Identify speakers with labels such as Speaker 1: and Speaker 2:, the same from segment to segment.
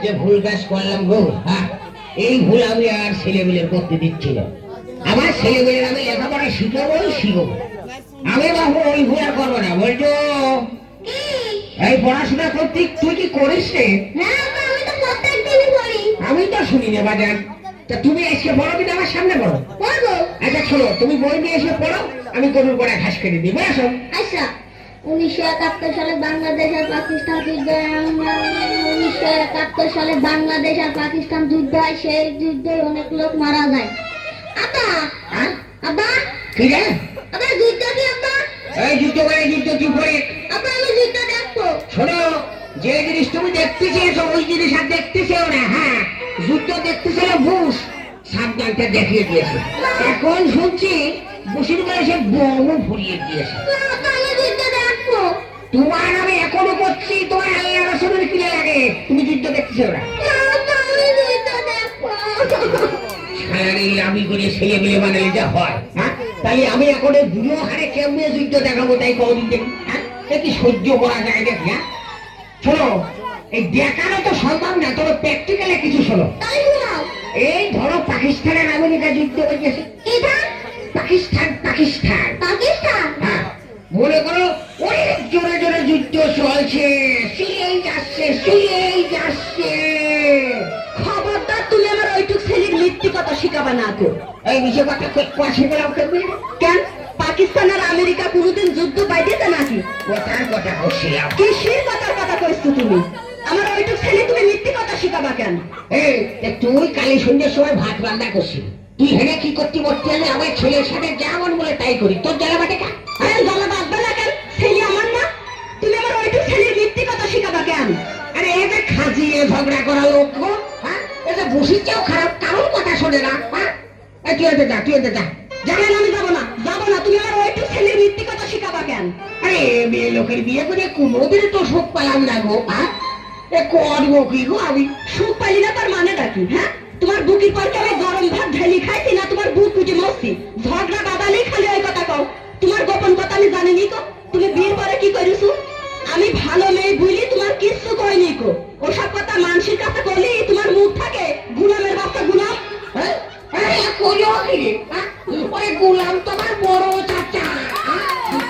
Speaker 1: যে ভুল কাজ করলাম গো, হ্যাঁ এই ভুল আমি আর ছেলেমেয়ের করতে দিচ্ছি না। আমার ছেলেমেয়ের আমি লেখাপড়া শিখবো। আমি বাবু ওই ভুল আর করবো না। বলছো এই পড়াশোনা করতে তুই কি করিস রে? আমি তো শুনি না বাজার। তা তুমি এসে পড়ো কিন্তু আমার সামনে পড়ো। আচ্ছা শোনো, তুমি বই নিয়ে এসে পড়ো, আমি গরুর গোড়া ঘাস কেটে দিই। আসো।
Speaker 2: আচ্ছা, 1971 সালে বাংলাদেশ আর পাকিস্তান যুদ্ধ। 1971 সালে বাংলাদেশ আর পাকিস্তান যুদ্ধ হয়। সেই যুদ্ধে অনেক লোক মারা যায়। আব্বা, আব্বা
Speaker 1: কি রে?
Speaker 2: আব্বা যুদ্ধ কি আব্বা?
Speaker 1: এই যুদ্ধ করে যুদ্ধ কি করে?
Speaker 2: আব্বা আমি যুদ্ধ দেখবো।
Speaker 1: শোনো, যে জিনিস তুমি দেখতে চেয়েছো ওই জিনিস আর দেখতে চেও না। হ্যাঁ, যুদ্ধ দেখতে চেয়ে বুশ সাবধানটা দেখিয়ে দিয়েছে। এখন শুনছি বুশির বয়সে বমও ফুরিয়ে দিয়েছে।
Speaker 2: আব্বা আমি যুদ্ধ দেখবো।
Speaker 1: তোমার আমি এখনো করছি, তোমার আল্লাহ রসুলের কি লাগে? তুমি যুদ্ধ দেখতে চেও না।
Speaker 2: আব্বা আমি যুদ্ধ দেখবো।
Speaker 1: সারাদিন লাভি করে ছেলে মেয়ে বানালে যা হয়। হ্যাঁ, তাই আমি এখন বুড়ো হারে কেমনে যুদ্ধ দেখাবো তাই কদিন দেখি। হ্যাঁ, কি সহ্য করা যায় দেখি। হ্যাঁ শোনো, এই দেখানো তো সম্ভব না, তবে প্র্যাকটিক্যালে কিছু শোনো। এই ধরো পাকিস্তানের আমেরিকা যুদ্ধ হয়েছে। পাকিস্তান পাকিস্তান
Speaker 2: পাকিস্তান
Speaker 1: হ্যাঁ, মনে করো অনেক জোরে জোরে যুদ্ধ চলছে, সিলেই যাচ্ছে।
Speaker 2: খবরদার তুমি আমার ওইটুক ছেলের মিথ্যে কথা শিখাবা না গো।
Speaker 1: এই বিষয় কথা পাশে গেলাম
Speaker 2: কেন? পাকিস্তান আর আমেরিকা কোনোদিন যুদ্ধ বাইতেছে নাকি?
Speaker 1: কথার কথা বসছিলাম।
Speaker 2: কিসের কথার কথা কইছো তুমি? আমার ওইটুক ছেলে তুমি মিথ্যে কথা শিখাবা কেন?
Speaker 1: এই তুই কালী সন্ধ্যের সময় ভাত রান্না করছিস, তুই হেনে কি করতে বলতে হলে আমার ছেলের সাথে যেমন বলে তাই করি, তোর জ্বালা বাটে কা?
Speaker 2: আরে জ্বালা বাঁধবে না কেন? ছেলে আমার না, তুমি আমার ওইটুক ছেলের মিথ্যে কথা শিখাবা কেন?
Speaker 1: আরে এই যে খাজিয়ে ঝগড়া করা লোক গো, হ্যাঁ এই যে বসির চেয়েও খারাপ, কারোর কথা শোনে না। হ্যাঁ তুই এতে যা, তুই এতে যা।
Speaker 2: জানেন আমি যাবো না। তুমি আমার ওইটুক ছেলের মিথ্যে কথা শিখাবা কেন?
Speaker 1: আরে মেয়ে লোকের বিয়ে করে কোনোদিন তো সুখ পেলাম না গো। হ্যাঁ করবো কি গো আমি?
Speaker 2: সুখ পাইলি না তার মানেটা কি? হ্যাঁ, তোমার বুকের পর আমি গরম ভাত ঢেলি খাইছি না তোমার বুক কুটি মরছি? ঝগড়া বাদালেই খালি ওই কথা কও। তোমার গোপন কথা আমি জানিনি কো। তুমি বিয়ের পরে কি করিস? আমি ভালো মেয়ে বুঝলি তোমার কিচ্ছু কইনি কো। ওসব কথা মানুষের কাছে বলি তোমার মুখ থাকে গুলামের বাচ্চা গুলাম।
Speaker 1: হ্যাঁ করিও কি রে? ওই গুলাম তোমার বড় চাচা,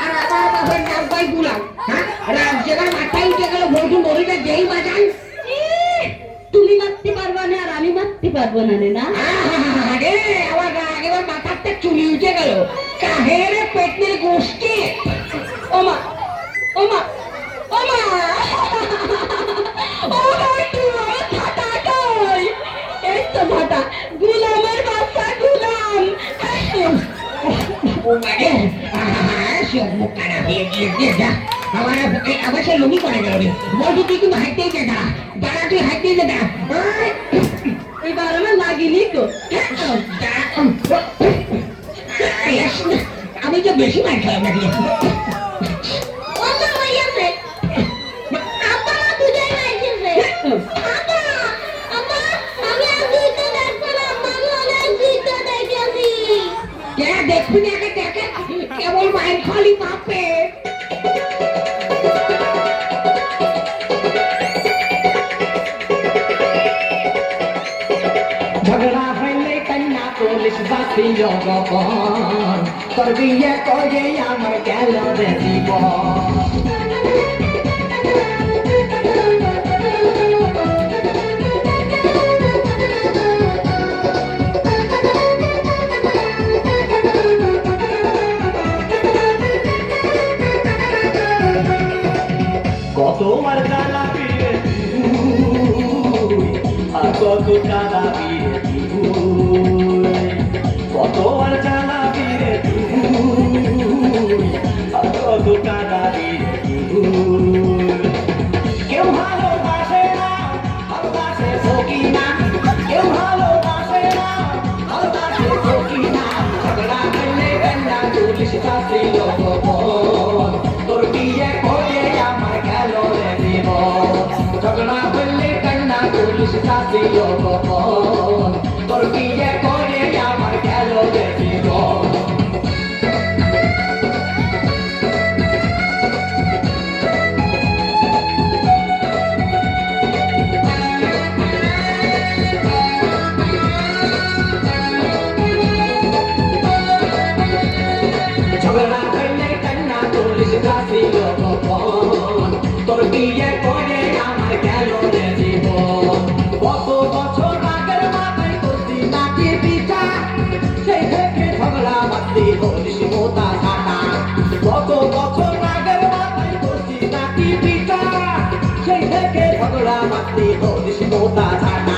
Speaker 1: আর আমার বাবার নাম কয় গুলাম। হ্যাঁ রাজ্যের মাথায় উঠে গেল বলটু মরিটা যেই বাজান।
Speaker 2: তুমি মারতে পারবা না আর আমি মারতে পারবো না রে না।
Speaker 1: আরে আমার আগেবার মাথারটা চুলি উঠে গেল। কাহের পেটের গোষ্ঠী।
Speaker 2: ওমা ওমা ওমা এই তো ভাটা গুলামের বাচ্চা গুলাম।
Speaker 1: আমার সে লুমি করে গেল রে। বলছি তুই কিন্তু হাইতেই যা, দাঁড়া দাঁড়া, তুই হাইতেই যা, দাঁড়া।
Speaker 2: এবার আমার লাগিনি তো।
Speaker 1: আমি তো বেশি মার খেলাম নাকি? দেখবি না দেখে কেবল মায়ের খালি পাপে।
Speaker 3: ঝগড়া হইলে কন্যা পুলিশ বাতি জগপন তোর বিয়ে করে আমার গেল রে জীবন। কত আর জ্বালা বিয়ে আর কত জ্বালা বিয়ে, কত আর জ্বালা বিয়ে আর কত জ্বালা বিয়ে। কেউ ভালোবাসে না, ভালোবাসে সখী না, কেউ ভালোবাসে না, ভালোবাসে সখী না। ঝগড়া হইলে গেন্ডা পুলিশ শাস্তি জগপন তোর বিয়ে করে আমার গেল রে জীবন। ঝগড়া হইলে গেন্ডা পুলিশ শাস্তি জগপন তোর বিয়ে করে আমার গেল রে জীবন। যাচ্ছিল কখন তোর বিয়ে করে আমার গেল রে জীবন কত বছর আগের মাথায় করছি নাকি বিচার সেই থেকে ঝগড়া বাঁধতে হলিস মোতা ছাটা কত বছর আগের মাথায় করছি নাকি বিচার সেই থেকে ঝগড়া বাঁধতে হলিস মোতা ছাটা